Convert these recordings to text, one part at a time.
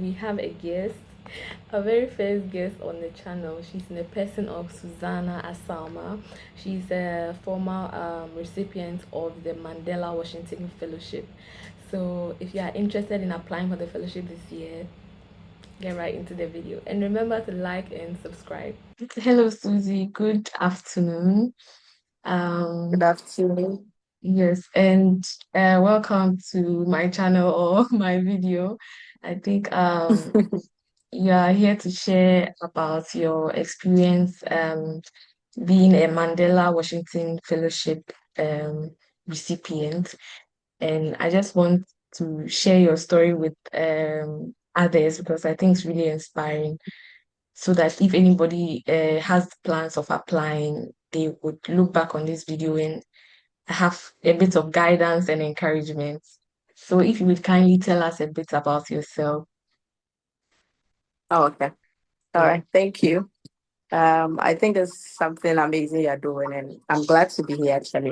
we have a guest, a very first guest on the channel. She's in the person of Susanna Asalma. She's a former recipient of the Mandela Washington Fellowship. So if you are interested in applying for the fellowship this year, get right into the video. And remember to like and subscribe. Hello, Susie. Good afternoon. Good Um, afternoon. yes, and welcome to my channel or my video. I think you are here to share about your experience being a Mandela Washington Fellowship um, recipient. And I just want to share your story with others because I think it's really inspiring. So that if anybody has plans of applying, they would look back on this video and have a bit of guidance and encouragement. So if you would kindly tell us a bit about yourself. Oh, okay. All Yeah, right. Thank you. I think it's something amazing you're doing, and I'm glad to be here actually.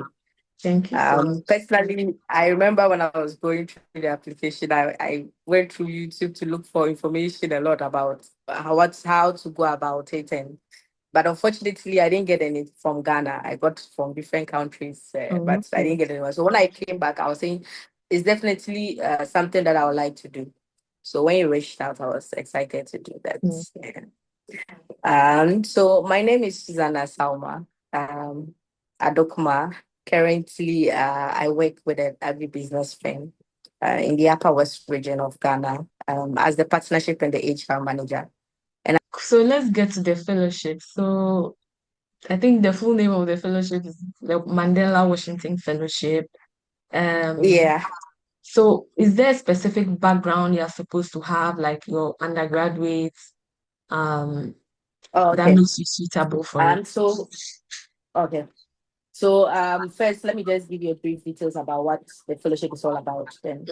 thank you so much. Personally, I remember when I was going through the application, I went through YouTube to look for information a lot about how to go about it, and but unfortunately, I didn't get any from Ghana. I got from different countries, Oh, but I okay. didn't get anyone. So when I came back, I was saying it's definitely something that I would like to do. So when you reached out, I was excited to do that. Mm. Yeah. So my name is Susanna Salma Adokma. Currently, I work with an agribusiness firm in the Upper West region of Ghana as the partnership and the HR manager. And So let's get to the fellowship. So I think the full name of the fellowship is the Mandela Washington Fellowship. Um, yeah, so is there a specific background you're supposed to have, like your undergraduate, um, oh, that okay. makes you suitable for it? Um, so okay. So first, let me just give you a brief details about what the fellowship is all about. Then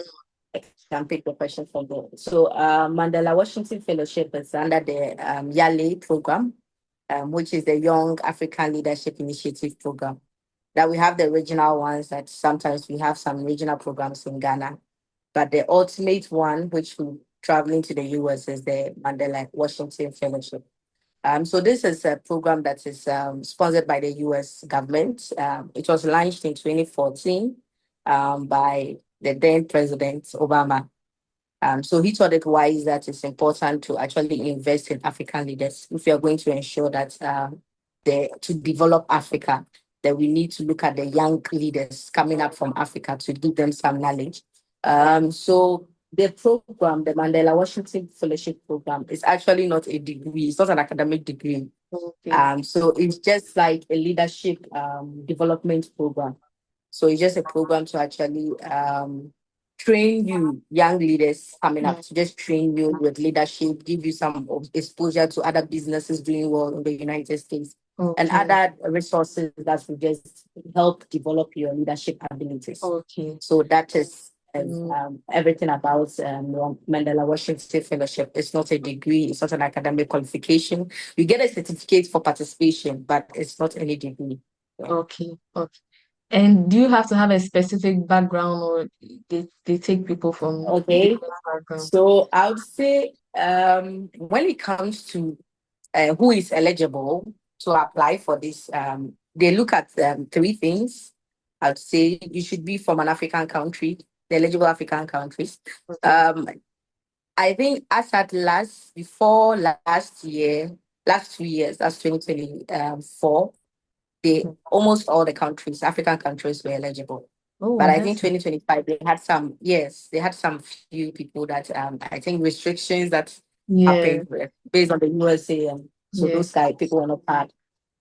I can pick the question from there. So Mandela Washington Fellowship is under the YALE program, which is the Young African Leadership Initiative program. That we have the regional ones that sometimes we have some regional programs in Ghana, but the ultimate one, which we traveling to the US, is the Mandela Washington Fellowship. So this is a program that is sponsored by the US government. It was launched in 2014 by the then President Obama. So he thought it wise that it's important to actually invest in African leaders if we are going to ensure that to develop Africa, that we need to look at the young leaders coming up from Africa to give them some knowledge. So the program, the Mandela Washington Fellowship Program, is actually not a degree. It's not an academic degree. Okay. So it's just like a leadership development program. So it's just a program to actually train you, young leaders coming up, Mm. to just train you with leadership, give you some exposure to other businesses doing well in the United States and Okay. other resources that will just help develop your leadership abilities. Okay. So that is Mm. everything about Mandela Washington Fellowship. It's not a degree, it's not an academic qualification. You get a certificate for participation, but it's not any degree. Yeah. Okay. Okay. And do you have to have a specific background or they take people from Okay. different backgrounds? So I would say when it comes to who is eligible to apply for this, they look at three things. I'd say you should be from an African country, the eligible African countries. Okay. Um, I think as at before last year, last 2 years, that's 2024, they almost all the countries, African countries, were eligible. But Oh, I think that's 2025 they had some, yes, they had some few people that I think restrictions that yeah, happened based on the USA, and so yeah. those guys people were not part.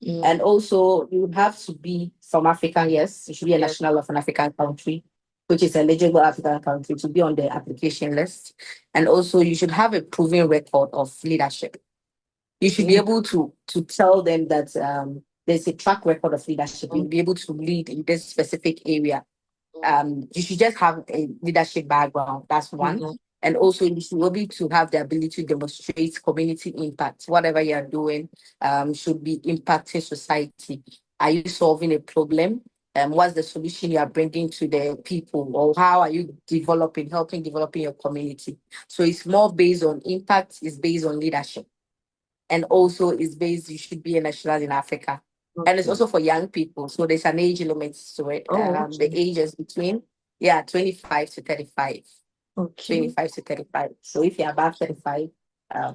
Mm, And also you have to be from Africa, yes, you should be a yeah. national of an African country, which is eligible African country to be on the application list. And also you should have a proven record of leadership. You should be Okay. able to tell them that there's a track record of leadership. Mm, You'll be able to lead in this specific area. You should just have a leadership background. That's one. mm, And also, you should be able to have the ability to demonstrate community impact. Whatever you're doing should be impacting society. Are you solving a problem? what's the solution you are bringing to the people, or how are you helping developing your community. So it's more based on impact, it's based on leadership, and also it's based, you should be a national in Africa. And it's Okay. also for young people. So there's an age limit to it. Oh, The okay. age is between, yeah, 25 to 35. Okay. 25 to 35. So if you're above 35,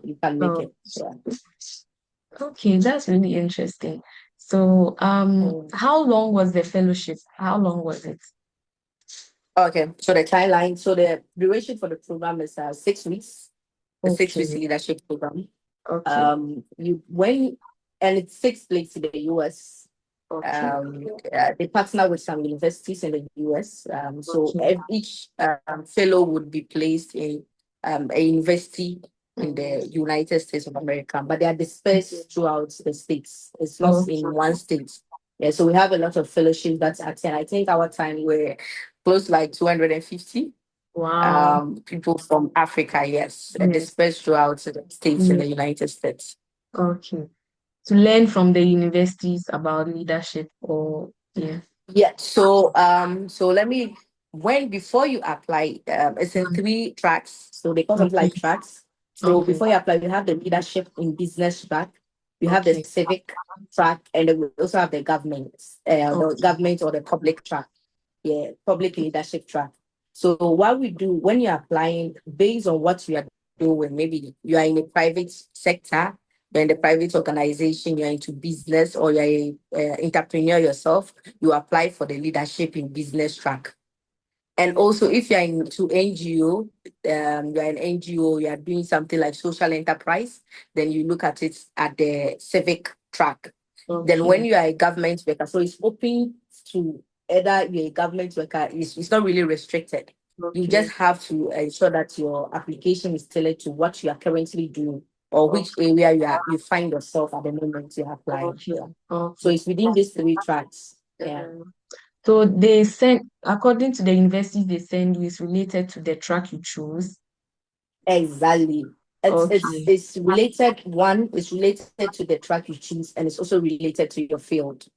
you can make Oh, it. Yeah. okay. That's really interesting. So, Mm. how long was the fellowship? How long was it? Okay. So the timeline, so the duration for the program is 6 weeks, the 6 weeks Okay. leadership program. Okay. You when and it takes place in the US. Okay. They partner with some universities in the US. So Okay. each fellow would be placed in a university in Mm. the United States of America, but they are dispersed throughout the states. It's not in Okay. one state. Yeah, so we have a lot of fellowships that's attend. I think our time we're close to like 250 Wow. people from Africa, yes, Yes. dispersed throughout the states in Yeah. the United States. Okay. To learn from the universities about leadership or yeah. Yeah. So let me when before you apply, it's in Mm. 3 tracks. So they call them Okay. like tracks. So Okay. before you apply, you have the leadership in business track, you have the Okay. civic track, and then we also have the Okay. government or the public track. Yeah, public leadership track. So what we do when you're applying, based on what you are doing, maybe you are in a private sector, you're in the private organization, you're into business, or you're a entrepreneur yourself, you apply for the leadership in business track. And also, if you're into NGO, you're an NGO, you are doing something like social enterprise, then you look at it at the civic track. Then when Okay. you are a government worker, so it's open to either you're a government worker, it's not really restricted. You just Okay. have to ensure that your application is tailored to what you are currently doing, or which Okay. area you find yourself at the moment you're applying. Okay. Yeah. So Okay. it's within these 3 tracks. Yeah. Mhm. So they send, according to the universities they send you, is related to the track you choose. Exactly. Okay. It's related. One is related to the track you choose, and it's also related to your field.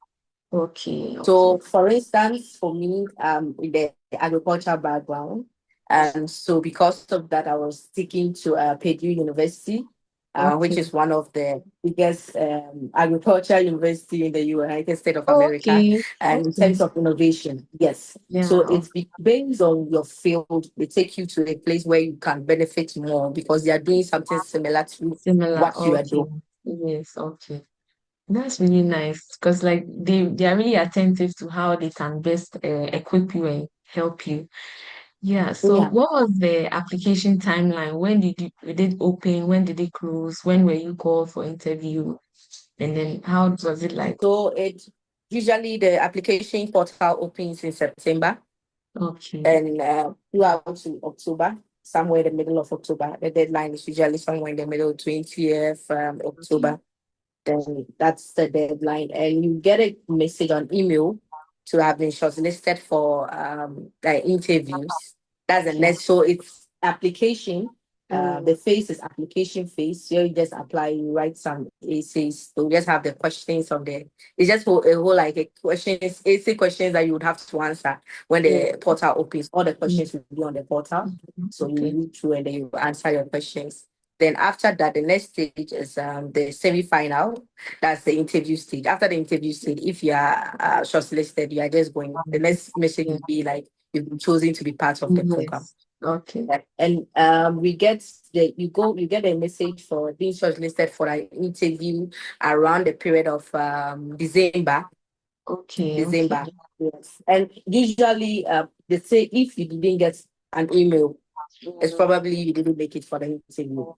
Okay. Okay. So, for instance, for me, with the agriculture background, and so because of that, I was sticking to Purdue University, which Okay. is one of the biggest agriculture university in the United States of America, Okay. and in Okay. terms of innovation, yes. So Yeah. it's based on your field. They take you to a place where you can benefit more because they are doing something similar to Similar. what you are Okay. doing. Yes. Okay. That's really nice because like they are really attentive to how they can best equip you and help you. Yeah. So Yeah. what was the application timeline? When did it open? When did it close? When were you called for interview? And then how was it like? So it usually the application portal opens in September Okay. and throughout to October, somewhere in the middle of October. The deadline is usually somewhere in the middle, 20th Okay. October. Then that's the deadline. And you get a message on email to have been shortlisted for the interviews. That's the Okay. next. So it's application. Mm, The phase is application phase. So you just apply, you write some essays. So you just have the questions on there. It's just a whole like a questions, essay questions that you would have to answer when yeah. the portal opens. All the Mm, questions will be on the portal. So you okay. read through and then you answer your questions. Then after that, the next stage is the semi-final. That's the interview stage. After the interview stage, if you are shortlisted, you are just going. The next mission Yeah. will be like you've been chosen to be part of the program. Yes. Okay. Yeah. And you get a message for being shortlisted for an interview around the period of December. Okay. Okay. December. Yes. And usually they say if you didn't get an email, it's Mm, probably you didn't make it for the interview. okay.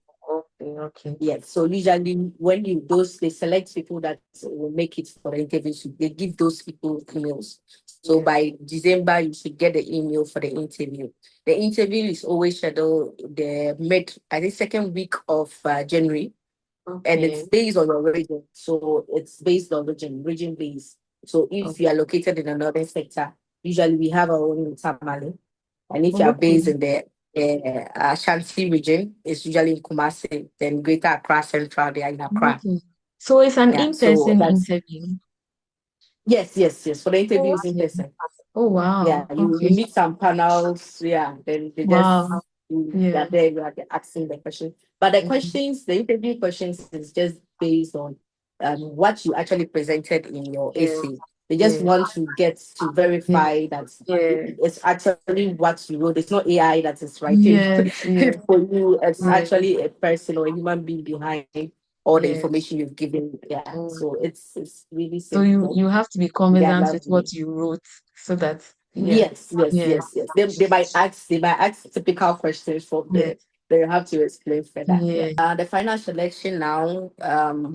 Okay. Yes. So usually when they select people that will make it for the interviews, they give those people emails. So Yeah. by December, you should get the email for the interview. The interview is always scheduled I think, second week of January, and it's Okay. based on your region. So it's based on region based. So if you are Okay. located in another sector, usually we have our own in Tamale. And if you are Okay. based in the Ashanti region, it's usually in Kumasi, then Greater Accra Central, they are in Accra. Okay. So it's an Yeah, so in-person that's interview. Yes, yes, yes. For the interview is in Okay. person. Oh Yeah, wow. you Okay. meet some panels. Yeah, then they Wow. just you are Yeah. there. You are asking the question, but the Mhm. questions, the interview questions, is just based on what you actually presented in your Yeah. essay. They just Yeah. want to get to Yeah. verify that Yeah. it's actually what you wrote. It's not AI that is writing Yes. it Yes. for you. It's Yeah. actually a person or a human being behind all the Yeah. information you've given. Yeah, Mm. so it's really So you simple. you have to be Yeah, confident with what lovely. you wrote so that yeah. Yes, yes, Yeah. yes, yes. They might ask typical questions from Yeah. there. They have to explain further. Yeah. Yeah. The final selection now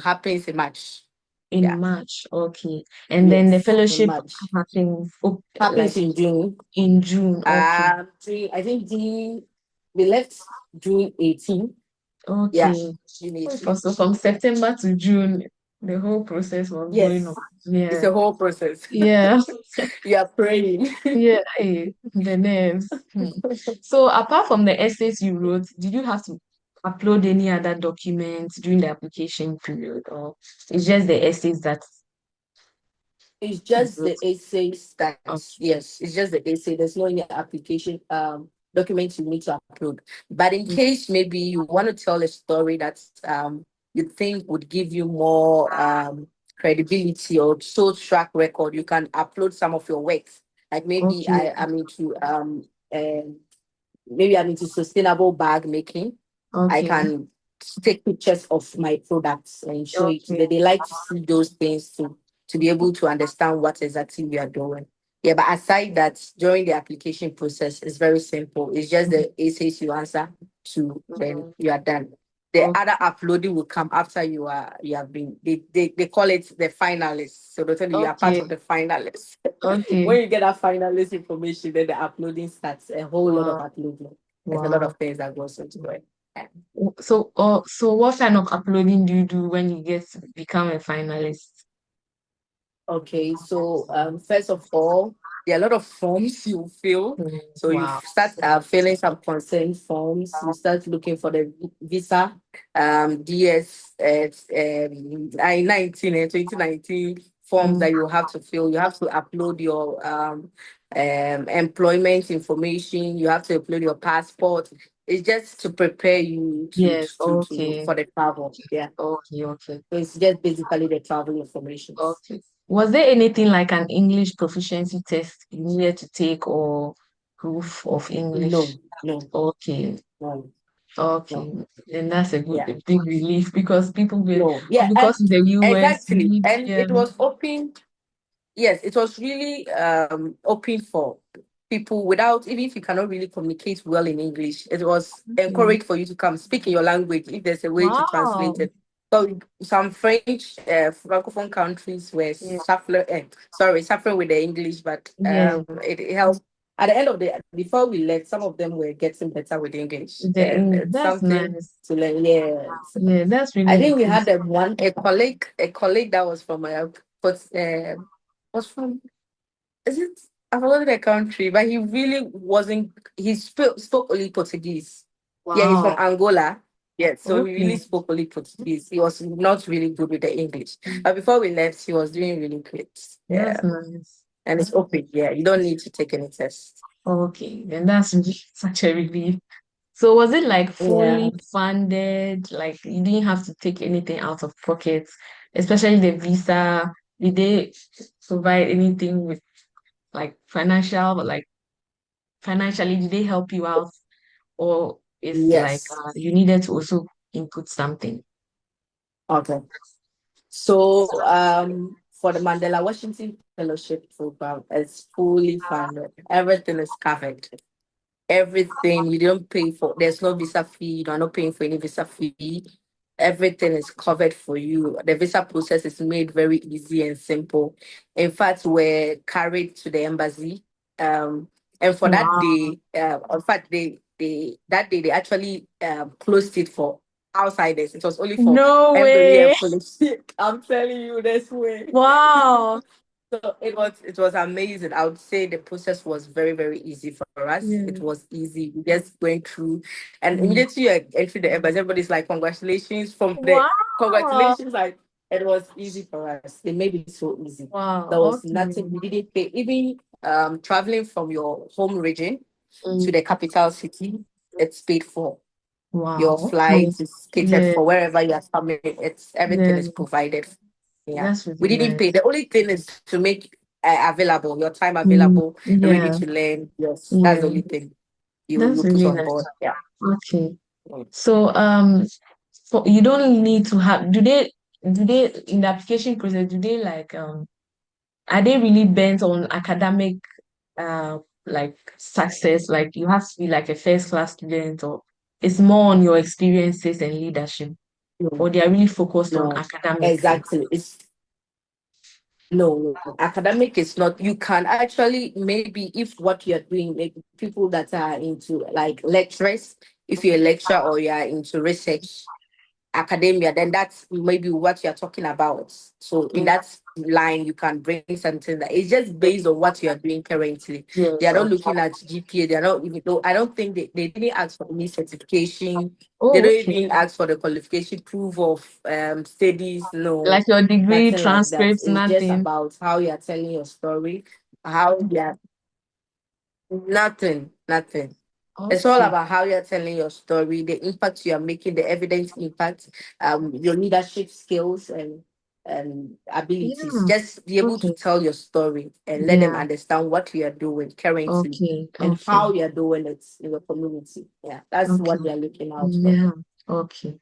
happens in March. In Yeah. March. Okay. And then the Yes, in fellowship March. happens like Happens in June. in June. Okay. I think June we left June 18. Yeah, Okay. June For 18. so from September to June, the whole process was going on. Yes. It's Yeah. a whole process. Yeah. You are praying. Yeah. The nerves. Hmm. So apart from the essays you wrote, did you have to upload any other documents during the application period, or it's just the essays that It's you just wrote? the essays that, Oh, yes, it's just the essay. There's no any application documents you need to upload. But in case maybe you want to tell a story that you think would give you more credibility or show track record, you can upload some of your works. Like maybe okay. I'm into sustainable bag making. I Okay. can take pictures of my products and show it to Okay. them. They like to see those things to be able to understand what exactly we are doing. Yeah, but aside that, during the application process, it's very simple. It's just the essays you answer to, then Mhm. you are done. The Okay. other uploading will come after you have been they call it the finalists. So they'll tell you are part Okay. of the finalists. Okay. When you get that finalist information, then the uploading starts. A whole lot of Wow. uploading. There's a lot Wow. of things that goes into it. So what kind of uploading do you do when you get to become a finalist? Okay, so first of all, there are a lot of forms you fill. Mm. So you Wow. start filling some consent forms. You start looking for the visa, DS, I-19 and 2019 forms Mm. that you have to fill. You have to upload your employment information. You have to upload your passport. It's just to prepare you Yes. to Okay. for the travel. Yeah, Okay. Okay. so it's just basically the travel information. Okay. Was there anything like an English proficiency test you needed to take or proof of English? No, no, Okay. no, Okay. no. Then that's Yeah, a big relief because people will, no. or Yeah, because in the US, you exactly. need, And yeah. it was open. Yes, it was really open for people without, even if you cannot really communicate well in English, it was Okay. encouraged for you to come speak in your language if there's a way to translate Wow. it. So some French francophone countries were Yeah. suffering with the English, but Yeah. it helped. At the end of the before we left, some of them were getting better with English, and it's That's something nice. to learn. Yes, Yeah, that's I really think we had impressive. a colleague that was from but was from is it I forgot the country, but he really wasn't. He spoke only Portuguese. Yeah, he's from Wow. Angola. Yeah, so he really Okay. spoke only Portuguese. He was not really good with the English. But before we left, he was doing really great. That's Yeah, nice. and it's open. Yeah, you don't need to take any test. Okay, then that's really such a relief. So was it like Yeah. fully funded? Like you didn't have to take anything out of pocket, especially the visa. Did they provide anything with like financially, did they help you out? Or it's like Yes. you needed to also input something? Okay. So for the Mandela Washington Fellowship Program, it's fully funded. Everything is covered. Everything you don't pay for. There's no visa fee. You are not paying for any visa fee. Everything is covered for you. The visa process is made very easy and simple. In fact, we're carried to the embassy. Um, and for that Wow. day, in fact, that day they actually closed it for outsiders. It was only for No embassy way. and police. I'm telling you, this way. Wow. So it was amazing. I would say the process was very, very easy for us. It Yeah. was easy. We just went through, and Mm. immediately you entering the embassy, everybody's like, congratulations from the Wow. congratulations. Like, It was easy for us. They made it so easy. There Wow. was Okay. nothing. We didn't pay. Even traveling from your home region to Mm, the capital city, it's paid for. Your wow. Okay. flight is catered Yeah. for wherever you are coming. It's everything Yeah. is provided. Yeah, That's we really didn't pay. nice. The only thing is to make available your time Mm, available and ready yeah. to learn. Yes, that's the Yeah. only thing That's you put really on nice. board. Yeah. Okay. Mm. So, for you don't need to have, do they in the application process, do they like, are they really bent on academic, uh, like success? Like you have to be like a first class student, or it's more on your experiences and leadership, or No, they are really focused on no, academics? exactly. It's no, academic is not. You can actually maybe if what you're doing, maybe people that are into like lecturers, if you're a lecturer or you are into research, academia, then that's maybe what you're talking about. So in Mm, that line, you can bring something that is just based on what you're doing currently. They yes. are not Okay. looking at GPA. They are not even though I don't think they didn't ask for any certification. They Oh, don't okay. even ask for the qualification proof of studies. No, Like your degree nothing like that. transcripts, It's just nothing. about how you're telling your story, how you're nothing. It's all Okay. about how you're telling your story, the impact you are making, the evidence impact, your leadership skills and abilities. Yeah. Just be able to Okay. tell your story and let them Yeah. understand what you are doing currently Okay. and Okay. how you're doing it in the community. Yeah, that's Okay. what they're looking out for. Yeah. Okay.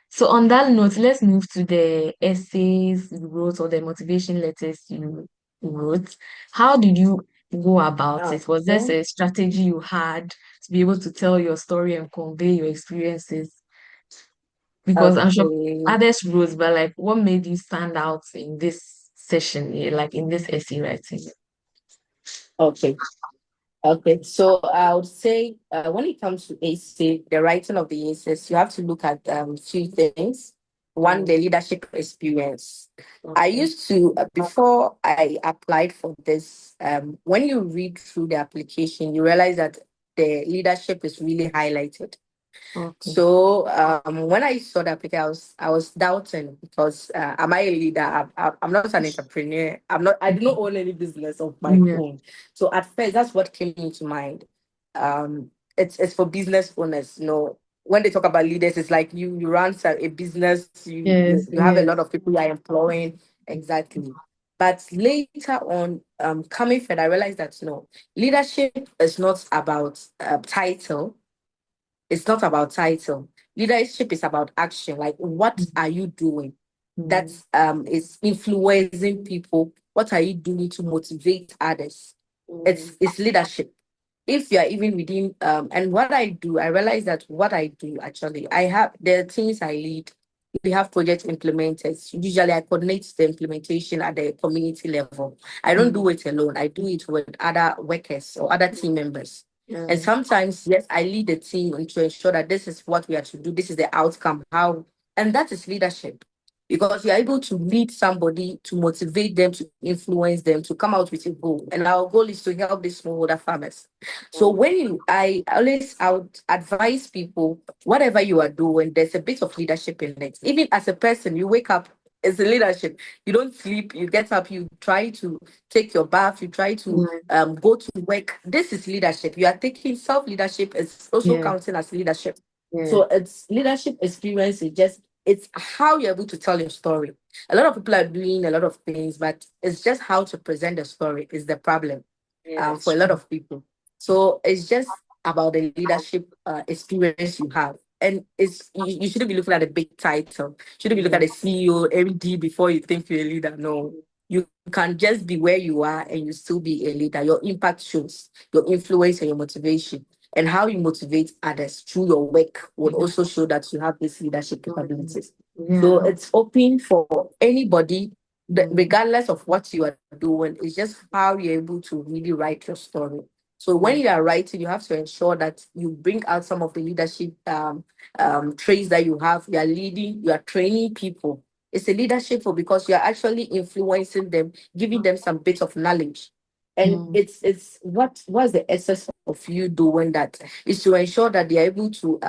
So on that note, let's move to the essays you wrote or the motivation letters you wrote. How did you go about it? Was there Okay. a strategy you had to be able to tell your story and convey your experiences? Because I'm sure Okay. others wrote, but like what made you stand out in this session, like in this essay writing? Okay. Okay, so I would say when it comes to AC, the writing of the essays, you have to look at few things. One, Mm, the leadership experience. I okay. used to before I applied for this. When you read through the application, you realize that the leadership is really highlighted. Okay. So when I saw the application, I was doubting because am I a leader? I'm not an entrepreneur. I'm not. I do not own any business of my Yeah. own. So at first, that's what came into mind. It's for business owners. When they talk about leaders, it's like you run a business. You you Yes. you have a Yes. lot of people you are employing. Exactly. But later on, coming further, I realized that no, leadership is not about title. It's not about title. Leadership is about action. Like, what are you doing that Mm, is influencing people? What are you doing to motivate others? mm, It's leadership. If you are even within and what I do, I realize that what I do actually, I have the teams I lead. We have project implementers. Usually, I coordinate the implementation at the community level. I don't mm, do it alone. I do it with other workers or other team members. And mm, sometimes, yes, I lead the team and to ensure that this is what we are to do. This is the outcome. How, and that is leadership because you're able to lead somebody to motivate them, to influence them, to come out with a goal. And our goal is to help these smallholder farmers. So mm, I would advise people, whatever you are doing, there's a bit of leadership in it. Even as a person, you wake up. It's a leadership. You don't sleep. You get up. You try to take your bath. You try to mm, go to work. This is leadership. You are taking self leadership. Is also yeah. counting as leadership. Yeah. So it's leadership experience. It's how you're able to tell your story. A lot of people are doing a lot of things, but it's just how to present the story is the problem Yeah. It's for a lot true. of people. So it's just about the leadership experience you have. And you shouldn't be looking at a big title. Shouldn't be looking Yeah. at a CEO, MD before you think you're a leader. No, you can just be where you are and you still be a leader. Your impact shows, your influence and your motivation. And how you motivate others through your work would also show that you have these leadership Mm, capabilities. So yeah. it's open for anybody, Mm, regardless of what you are doing. It's just how you're able to really write your story. So when mm, you are writing, you have to ensure that you bring out some of the leadership traits that you have. You are leading, you are training people. It's a leadership for because you are actually influencing them, giving them some bits of knowledge. And mm, it's what's the essence of you doing that is to ensure that they are able to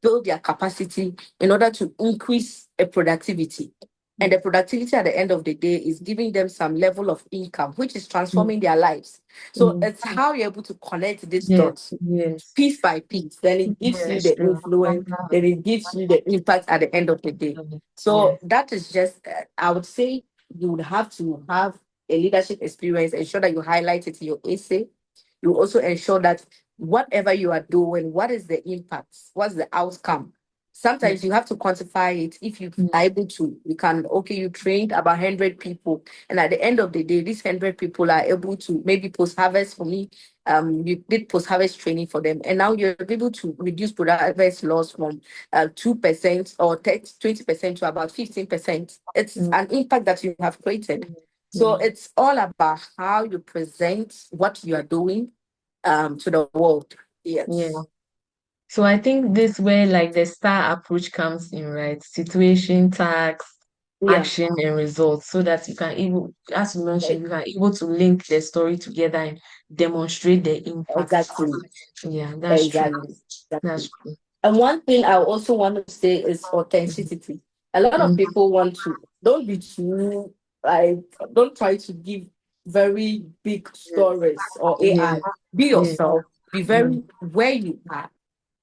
build their capacity in order to increase a productivity. And the productivity at the end of the day is giving them some level of income, which is mm, transforming their lives. So mm. it's how you're able to connect these Yes, dots yes, piece by piece. Then it gives you yes, the true. influence, then it gives you the impact at the end of the day. Yes, So that is just, I would say you would have to have a leadership experience, ensure that you highlight it in your essay. You also ensure that whatever you are doing, what is the impact? What's the outcome? yes, Sometimes you have to quantify it. If you yes, are able to, you can, okay, you trained about 100 people. And at the end of the day, these 100 people are able to maybe post harvest for me. You did post harvest training for them. And now you're able to reduce post harvest loss from 2% or 20% to about 15%. It's mm, an impact that you have created. So mm, it's all about how you present what you are doing to the world. yeah. Yes. So I think this where like the star approach comes in, right? Situation, task, Yeah, action, and results, so that you can even, as you mentioned, e- you can able to link the story together and demonstrate the impact. exactly. Yeah, that's true. Exactly. That's Exactly. true. And one thing I also want to say is authenticity. A lot of Mm, people want to, don't be too, like, don't try to give very big stories or yeah, AI. Be yeah, yourself, be mm, very where you are.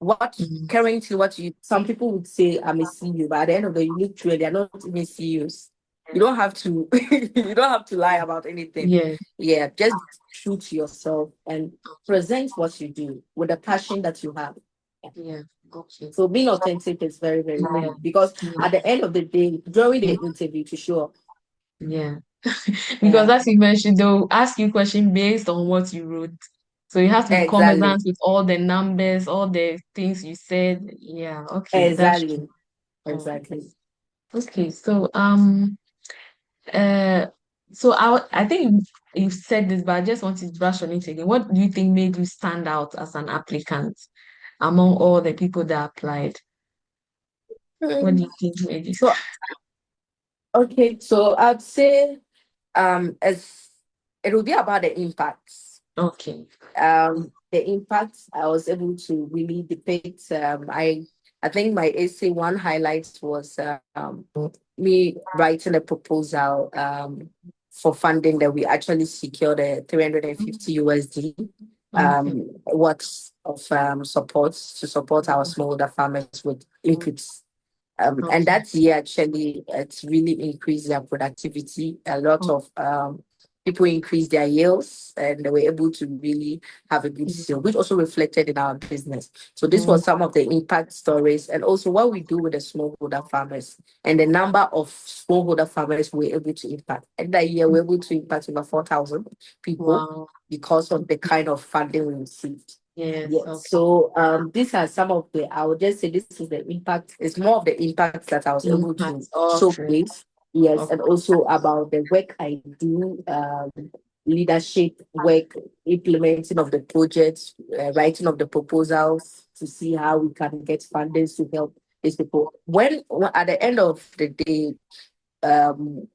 What mm, currently, what you, some people would say, I'm a CEO, but at the end of the day, you look through and they're not even CEOs. You don't have to, you don't have to lie about anything. yeah, Yeah, just be true to yourself and present what you do with the passion that you have. yeah. Okay. So being authentic is very, very Yeah, key because yeah, at the end of the day, during the mm, interview to show up, yeah. Because yeah, as you mentioned, they'll ask you question based on what you wrote. So you have to be exactly, conversant with all the numbers, all the things you said. Yeah, okay, that's true. exactly, Oh, exactly. okay. Uh, I think you've said this, but I just want to brush on it again. What do you think made you stand out as an applicant among all the people that applied? What do Hmm. you think made you? So okay, so I'd say as it will be about the impacts. Okay. The impacts I was able to really depict. I think my essay one highlight was me writing a proposal for funding that we actually secured a 350 USD Okay. worth of support to support our smallholder farmers with inputs. And Okay. that year, actually, it's really increased their productivity. A lot of people increased their yields and they were able to really have a good sale, which also reflected in our business. So this was some of the impact stories and also what we do with the smallholder farmers and the number of smallholder farmers we were able to impact. And that year, we were able to impact over 4,000 people Wow. because of the kind of funding we received. Yes. Yes. Okay. So these are some of the, I would just say this is the impact, it's more of the impacts that I was able to Impact. Okay. showcase. Yes, Okay. and also about the work I do, leadership work, implementing of the projects, writing of the proposals to see how we can get funding to help these people. When at the end of the day,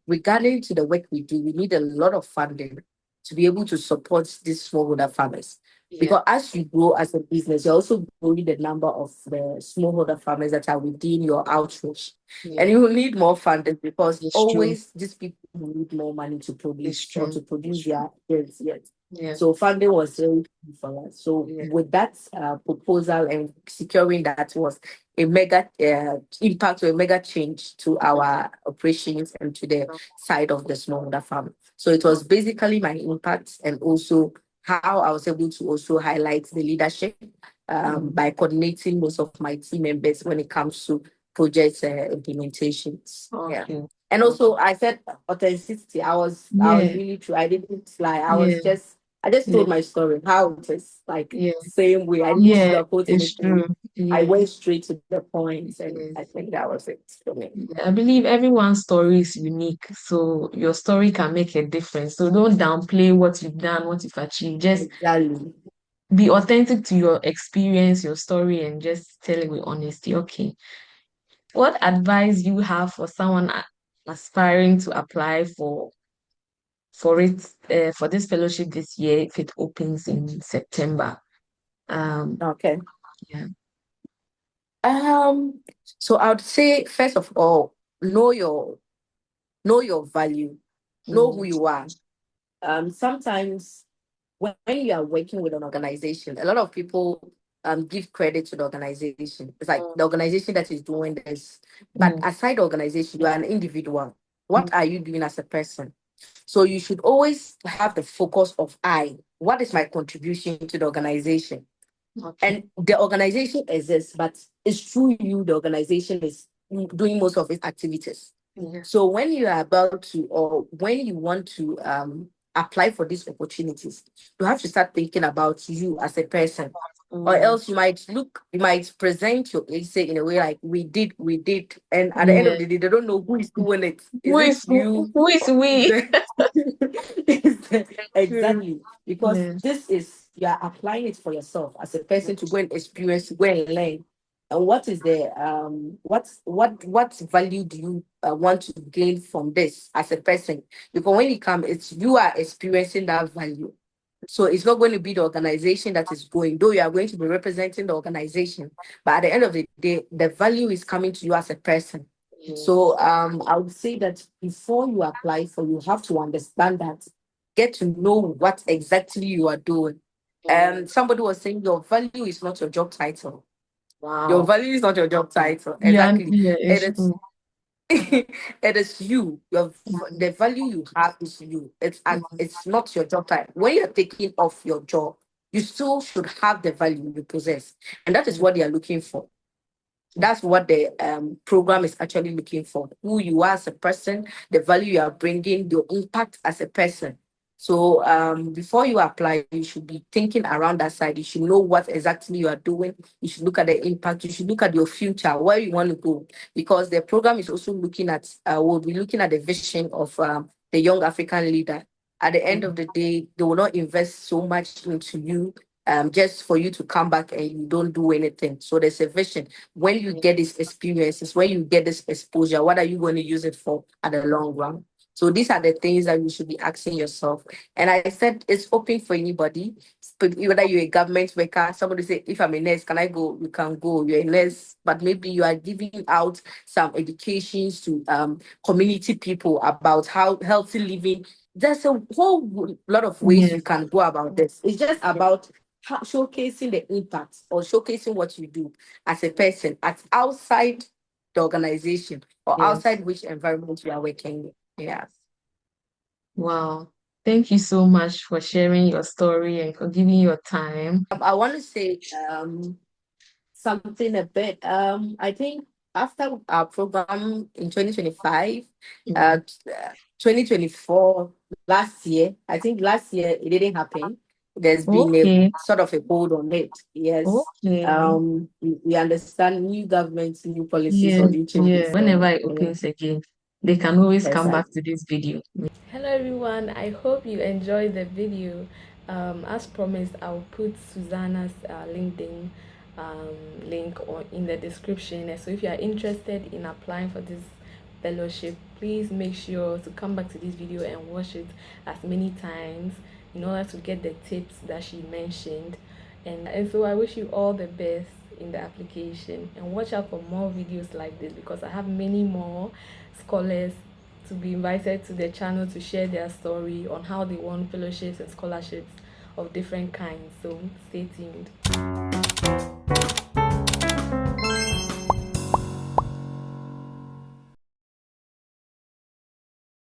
regarding to the work we do, we need a lot of funding to be able to support these smallholder farmers. Yeah. Because as you grow as a business, you're also growing the number of the smallholder farmers that are within your outreach. And Yeah. you will need more funding because It's true. always these people will need more money to It's produce or true. to produce It's true. their goods. Yes. Yeah. So funding was very key for us. So Yeah. with that proposal and securing that was a mega impact or a mega change to our operations and to the side of the smallholder farm. So it was basically my impact and also how I was able to also highlight the leadership by coordinating most of my team members when it comes to project implementations. Yeah. Okay. And Okay. also I said authenticity. I was Yeah. really true. I didn't lie. Yeah. I just Yeah. told my story, how it is like Yeah. the same way. I didn't Yeah. sugarcoat It's anything. true. I Yeah. went straight to the point, and I Yes. think that was it for me. Yeah. I believe everyone's story is unique, so your story can make a difference. So don't downplay what you've done, what you've achieved. Just Exactly. be authentic to your experience, your story, and just tell it with honesty. Okay. What advice you have for someone aspiring to apply for this fellowship this year if it opens in September? Um, Okay. yeah. Um, so I would say first of all, know your know your value, know who you are. Sometimes when you are working with an organization, a lot of people give credit to the organization. It's like the organization that is doing this. But Mm, aside the organization, you are an individual. mm, What are you doing as a person? So you should always have the focus of I. What is my contribution to the organization? okay. And the organization exists, but it's through you the organization is doing most of its activities. Yeah. So when you are about to, or when you want to apply for these opportunities, you have to start thinking about you as a person. Or Mm, else you might present your essay in a way like we did. And at the end yeah. of the day, they don't know who is doing it. Who Is it is you? who is Is we? True. exactly, because Yes. this is you are applying it for yourself as a person to go and experience, to go and learn. And what is the what value do you want to gain from this as a person? Because when you come, it's you are experiencing that value. So it's not going to be the organization that is going, though you are going to be representing the organization. But at the end of the day, the value is coming to you as a person. Yes. So I would say that before you apply for, you have to understand that, get to know what exactly you are doing. Mm, Somebody was saying your value is not your job title. Your wow. value is not your job title. Yeah, Exactly. yeah, It it's is true. it is you. Mm, The value you have is you. mm, It's not your job title. When you're taking off your job, you still should have the value you possess. And that is mm, what they are looking for. mm, That's what the program is actually looking for: who you are as a person, the value you are bringing, your impact as a person. So before you apply, you should be thinking around that side. You should know what exactly you are doing. You should look at the impact. You should look at your future, where you want to go, because the program is also looking at will be looking at the vision of the young African leader. At the end of mm, the day, they will not invest so much into you just for you to come back and you don't do anything. So there's a vision. When you yeah, get these experiences, when you get this exposure, what are you going to use it for at the long run? So these are the things that you should be asking yourself. And I said it's open for anybody, but whether you're a government worker, somebody say, if I'm a nurse, can I go? You can go. You're a nurse, but maybe you are giving out some educations to community people about how healthy living. There's a whole lot of ways you yes, can go about this. It's just about showcasing the impact or showcasing what you do as a person at outside the organization or yes. outside which environment you are working with. Yeah. Wow. Thank you so much for sharing your story and for giving your time. I want to say something a bit. I think after our program in 2025, uh, Mm, 2024, last year, I think last year it didn't happen. There's been a okay, sort of a hold on it. Yes. okay. We understand new governments, new policies, or Yes, new yeah. changes. Whenever So, it yeah, opens again, they can always come back exactly. to this video. Hello everyone, I hope you enjoyed the video. As promised, I'll put Susanna's LinkedIn link on in the description. So if you are interested in applying for this fellowship, please make sure to come back to this video and watch it as many times in order to get the tips that she mentioned. And so I wish you all the best in the application, and watch out for more videos like this because I have many more scholars to be invited to the channel to share their story on how they won fellowships and scholarships of different kinds. So stay tuned.